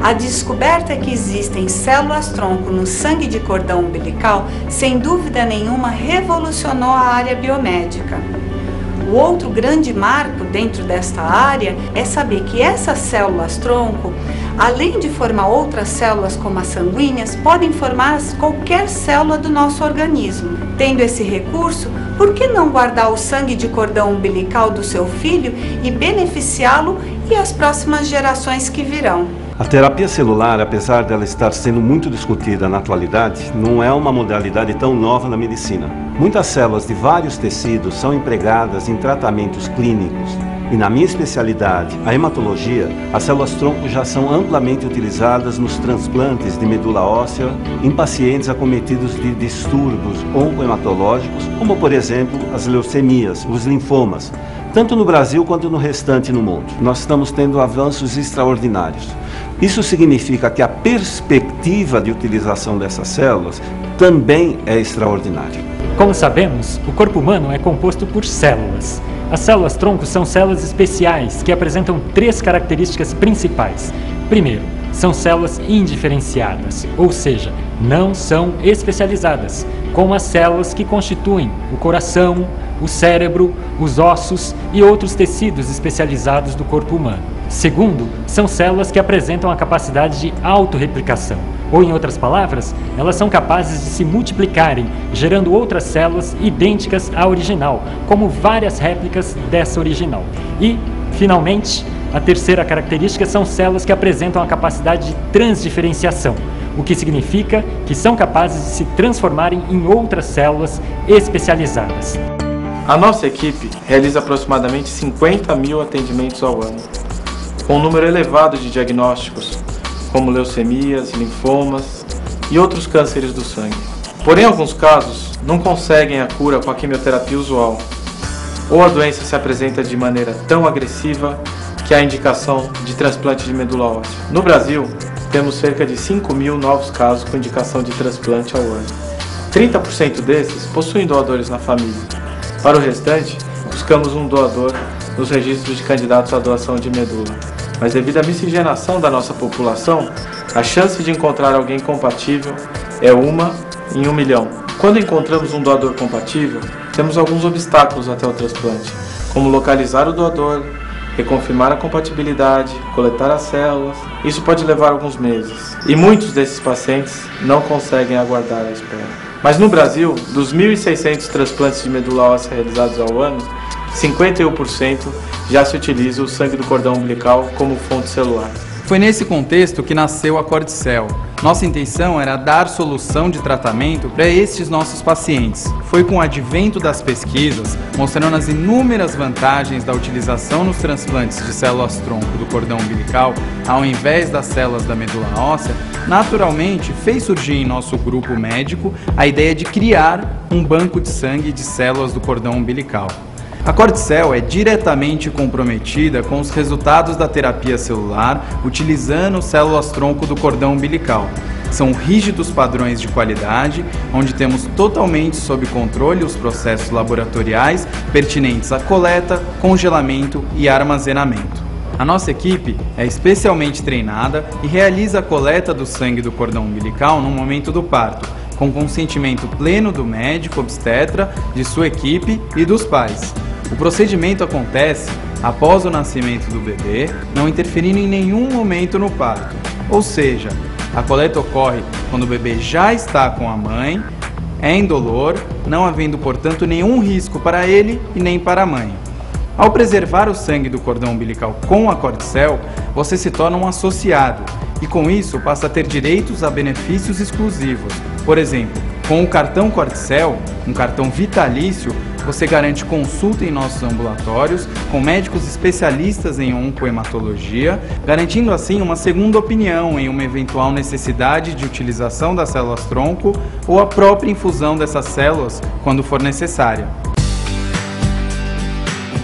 A descoberta que existem células-tronco no sangue de cordão umbilical, sem dúvida nenhuma, revolucionou a área biomédica. O outro grande marco dentro desta área é saber que essas células-tronco, além de formar outras células como as sanguíneas, podem formar qualquer célula do nosso organismo. Tendo esse recurso, por que não guardar o sangue de cordão umbilical do seu filho e beneficiá-lo e as próximas gerações que virão? A terapia celular, apesar dela estar sendo muito discutida na atualidade, não é uma modalidade tão nova na medicina. Muitas células de vários tecidos são empregadas em tratamentos clínicos. E na minha especialidade, a hematologia, as células-tronco já são amplamente utilizadas nos transplantes de medula óssea em pacientes acometidos de distúrbios oncohematológicos, como por exemplo as leucemias, os linfomas, tanto no Brasil quanto no restante do mundo. Nós estamos tendo avanços extraordinários. Isso significa que a perspectiva de utilização dessas células também é extraordinária. Como sabemos, o corpo humano é composto por células. As células-tronco são células especiais que apresentam 3 características principais. Primeiro, são células indiferenciadas, ou seja, não são especializadas, como as células que constituem o coração, o cérebro, os ossos e outros tecidos especializados do corpo humano. Segundo, são células que apresentam a capacidade de autorreplicação, ou em outras palavras, elas são capazes de se multiplicarem, gerando outras células idênticas à original, como várias réplicas dessa original. E, finalmente, a terceira característica são células que apresentam a capacidade de transdiferenciação, o que significa que são capazes de se transformarem em outras células especializadas. A nossa equipe realiza aproximadamente 50 mil atendimentos ao ano, com um número elevado de diagnósticos, como leucemias, linfomas e outros cânceres do sangue. Porém, alguns casos não conseguem a cura com a quimioterapia usual, ou a doença se apresenta de maneira tão agressiva que há indicação de transplante de medula óssea. No Brasil, temos cerca de 5 mil novos casos com indicação de transplante ao ano. 30% desses possuem doadores na família. Para o restante, buscamos um doador nos registros de candidatos à doação de medula. Mas devido à miscigenação da nossa população, a chance de encontrar alguém compatível é 1 em 1 milhão. Quando encontramos um doador compatível, temos alguns obstáculos até o transplante, como localizar o doador, reconfirmar a compatibilidade, coletar as células. Isso pode levar alguns meses. E muitos desses pacientes não conseguem aguardar a espera. Mas no Brasil, dos 1.600 transplantes de medula óssea realizados ao ano, 51% já se utiliza o sangue do cordão umbilical como fonte celular. Foi nesse contexto que nasceu a Cordicell. Nossa intenção era dar solução de tratamento para estes nossos pacientes. Foi com o advento das pesquisas, mostrando as inúmeras vantagens da utilização nos transplantes de células-tronco do cordão umbilical, ao invés das células da medula óssea, naturalmente fez surgir em nosso grupo médico a ideia de criar um banco de sangue de células do cordão umbilical. A Cordicell é diretamente comprometida com os resultados da terapia celular utilizando células-tronco do cordão umbilical. São rígidos padrões de qualidade, onde temos totalmente sob controle os processos laboratoriais pertinentes à coleta, congelamento e armazenamento. A nossa equipe é especialmente treinada e realiza a coleta do sangue do cordão umbilical no momento do parto, com consentimento pleno do médico obstetra, de sua equipe e dos pais. O procedimento acontece após o nascimento do bebê, não interferindo em nenhum momento no parto. Ou seja, a coleta ocorre quando o bebê já está com a mãe, é indolor, não havendo, portanto, nenhum risco para ele e nem para a mãe. Ao preservar o sangue do cordão umbilical com a Cordicell, você se torna um associado e, com isso, passa a ter direitos a benefícios exclusivos. Por exemplo, com o cartão Cordicell, um cartão vitalício, você garante consulta em nossos ambulatórios com médicos especialistas em oncohematologia, garantindo assim uma segunda opinião em uma eventual necessidade de utilização das células-tronco ou a própria infusão dessas células quando for necessária.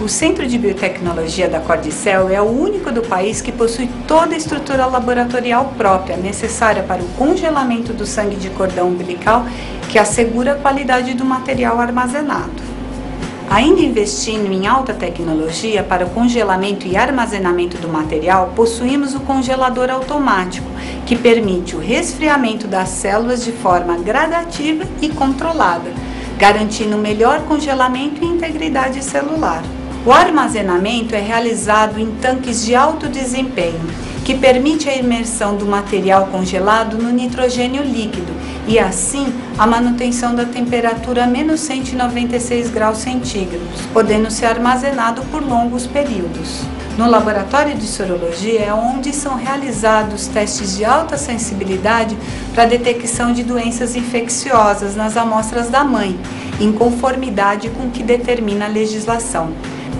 O Centro de Biotecnologia da Cordicell é o único do país que possui toda a estrutura laboratorial própria necessária para o congelamento do sangue de cordão umbilical, que assegura a qualidade do material armazenado. Ainda investindo em alta tecnologia para o congelamento e armazenamento do material, possuímos o congelador automático, que permite o resfriamento das células de forma gradativa e controlada, garantindo melhor congelamento e integridade celular. O armazenamento é realizado em tanques de alto desempenho, que permite a imersão do material congelado no nitrogênio líquido e, assim, a manutenção da temperatura a menos 196 graus centígrados, podendo ser armazenado por longos períodos. No laboratório de sorologia é onde são realizados testes de alta sensibilidade para a detecção de doenças infecciosas nas amostras da mãe, em conformidade com o que determina a legislação.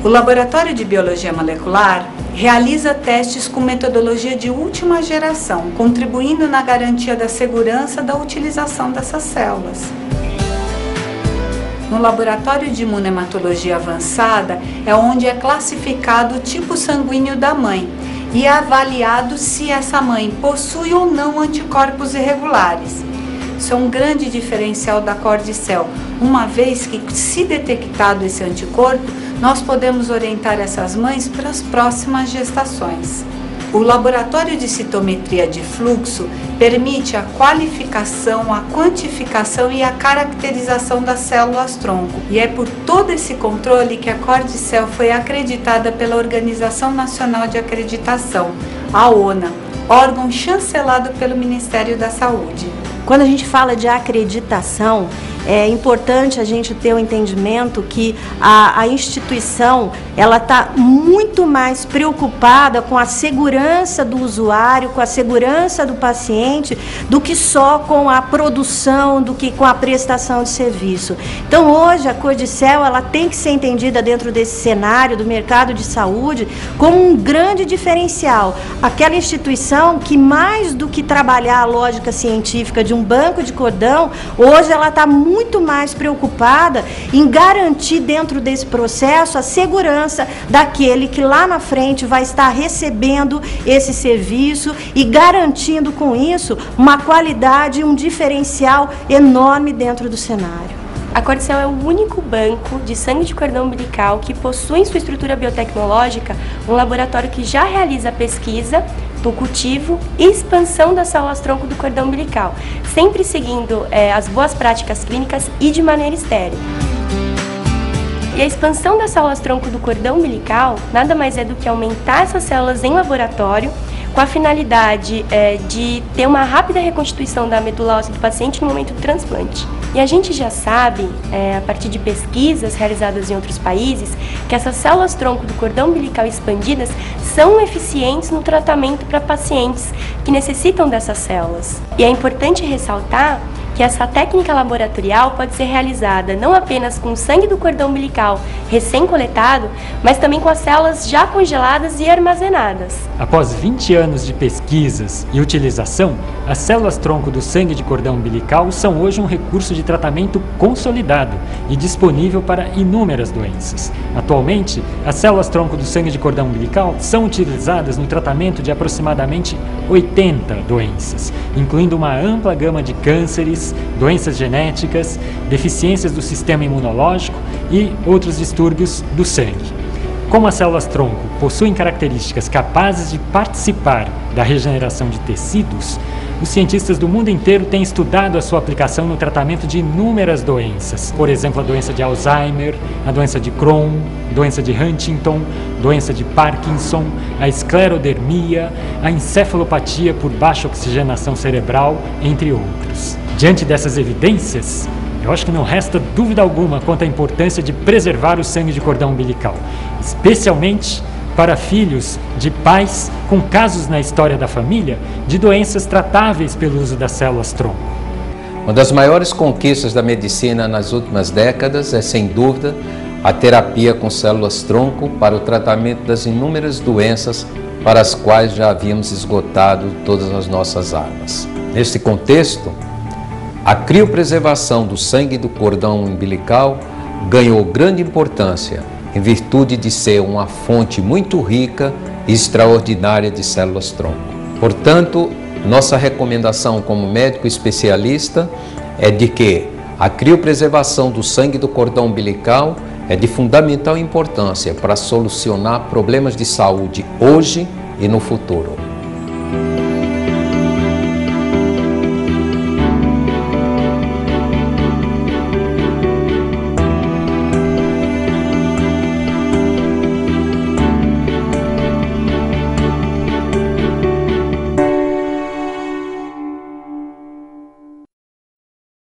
O Laboratório de Biologia Molecular realiza testes com metodologia de última geração, contribuindo na garantia da segurança da utilização dessas células. No Laboratório de Imunematologia Avançada é onde é classificado o tipo sanguíneo da mãe e é avaliado se essa mãe possui ou não anticorpos irregulares. Isso é um grande diferencial da Cordicel, uma vez que, se detectado esse anticorpo, nós podemos orientar essas mães para as próximas gestações. O laboratório de citometria de fluxo permite a qualificação, a quantificação e a caracterização das células-tronco. E é por todo esse controle que a Cordicel foi acreditada pela Organização Nacional de Acreditação, a ONA, órgão chancelado pelo Ministério da Saúde. Quando a gente fala de acreditação, é importante a gente ter o entendimento que a instituição ela está muito mais preocupada com a segurança do usuário, com a segurança do paciente, do que só com a produção, do que com a prestação de serviço. Então, hoje, a Cordicel ela tem que ser entendida dentro desse cenário do mercado de saúde como um grande diferencial. Aquela instituição que, mais do que trabalhar a lógica científica de um banco de cordão, hoje ela está muito mais preocupada em garantir dentro desse processo a segurança daquele que lá na frente vai estar recebendo esse serviço e garantindo com isso uma qualidade e um diferencial enorme dentro do cenário. A Cordicel é o único banco de sangue de cordão umbilical que possui em sua estrutura biotecnológica um laboratório que já realiza a pesquisa do cultivo e expansão das células-tronco do cordão umbilical, sempre seguindo as boas práticas clínicas e de maneira estéril. E a expansão das células-tronco do cordão umbilical nada mais é do que aumentar essas células em laboratório com a finalidade de ter uma rápida reconstituição da medula óssea do paciente no momento do transplante. E a gente já sabe, a partir de pesquisas realizadas em outros países, que essas células-tronco do cordão umbilical expandidas são eficientes no tratamento para pacientes que necessitam dessas células. E é importante ressaltar que essa técnica laboratorial pode ser realizada não apenas com o sangue do cordão umbilical recém-coletado, mas também com as células já congeladas e armazenadas. Após 20 anos de pesquisas e utilização, as células-tronco do sangue de cordão umbilical são hoje um recurso de tratamento consolidado e disponível para inúmeras doenças. Atualmente, as células-tronco do sangue de cordão umbilical são utilizadas no tratamento de aproximadamente 80 doenças, incluindo uma ampla gama de cânceres, doenças genéticas, deficiências do sistema imunológico e outros distúrbios do sangue. Como as células-tronco possuem características capazes de participar da regeneração de tecidos, os cientistas do mundo inteiro têm estudado a sua aplicação no tratamento de inúmeras doenças. Por exemplo, a doença de Alzheimer, a doença de Crohn, doença de Huntington, doença de Parkinson, a esclerodermia, a encefalopatia por baixa oxigenação cerebral, entre outros. Diante dessas evidências, eu acho que não resta dúvida alguma quanto à importância de preservar o sangue de cordão umbilical, especialmente para filhos de pais com casos na história da família de doenças tratáveis pelo uso das células-tronco. Uma das maiores conquistas da medicina nas últimas décadas é, sem dúvida, a terapia com células-tronco para o tratamento das inúmeras doenças para as quais já havíamos esgotado todas as nossas armas. Neste contexto, a criopreservação do sangue do cordão umbilical ganhou grande importância em virtude de ser uma fonte muito rica e extraordinária de células-tronco. Portanto, nossa recomendação como médico especialista é de que a criopreservação do sangue do cordão umbilical é de fundamental importância para solucionar problemas de saúde hoje e no futuro.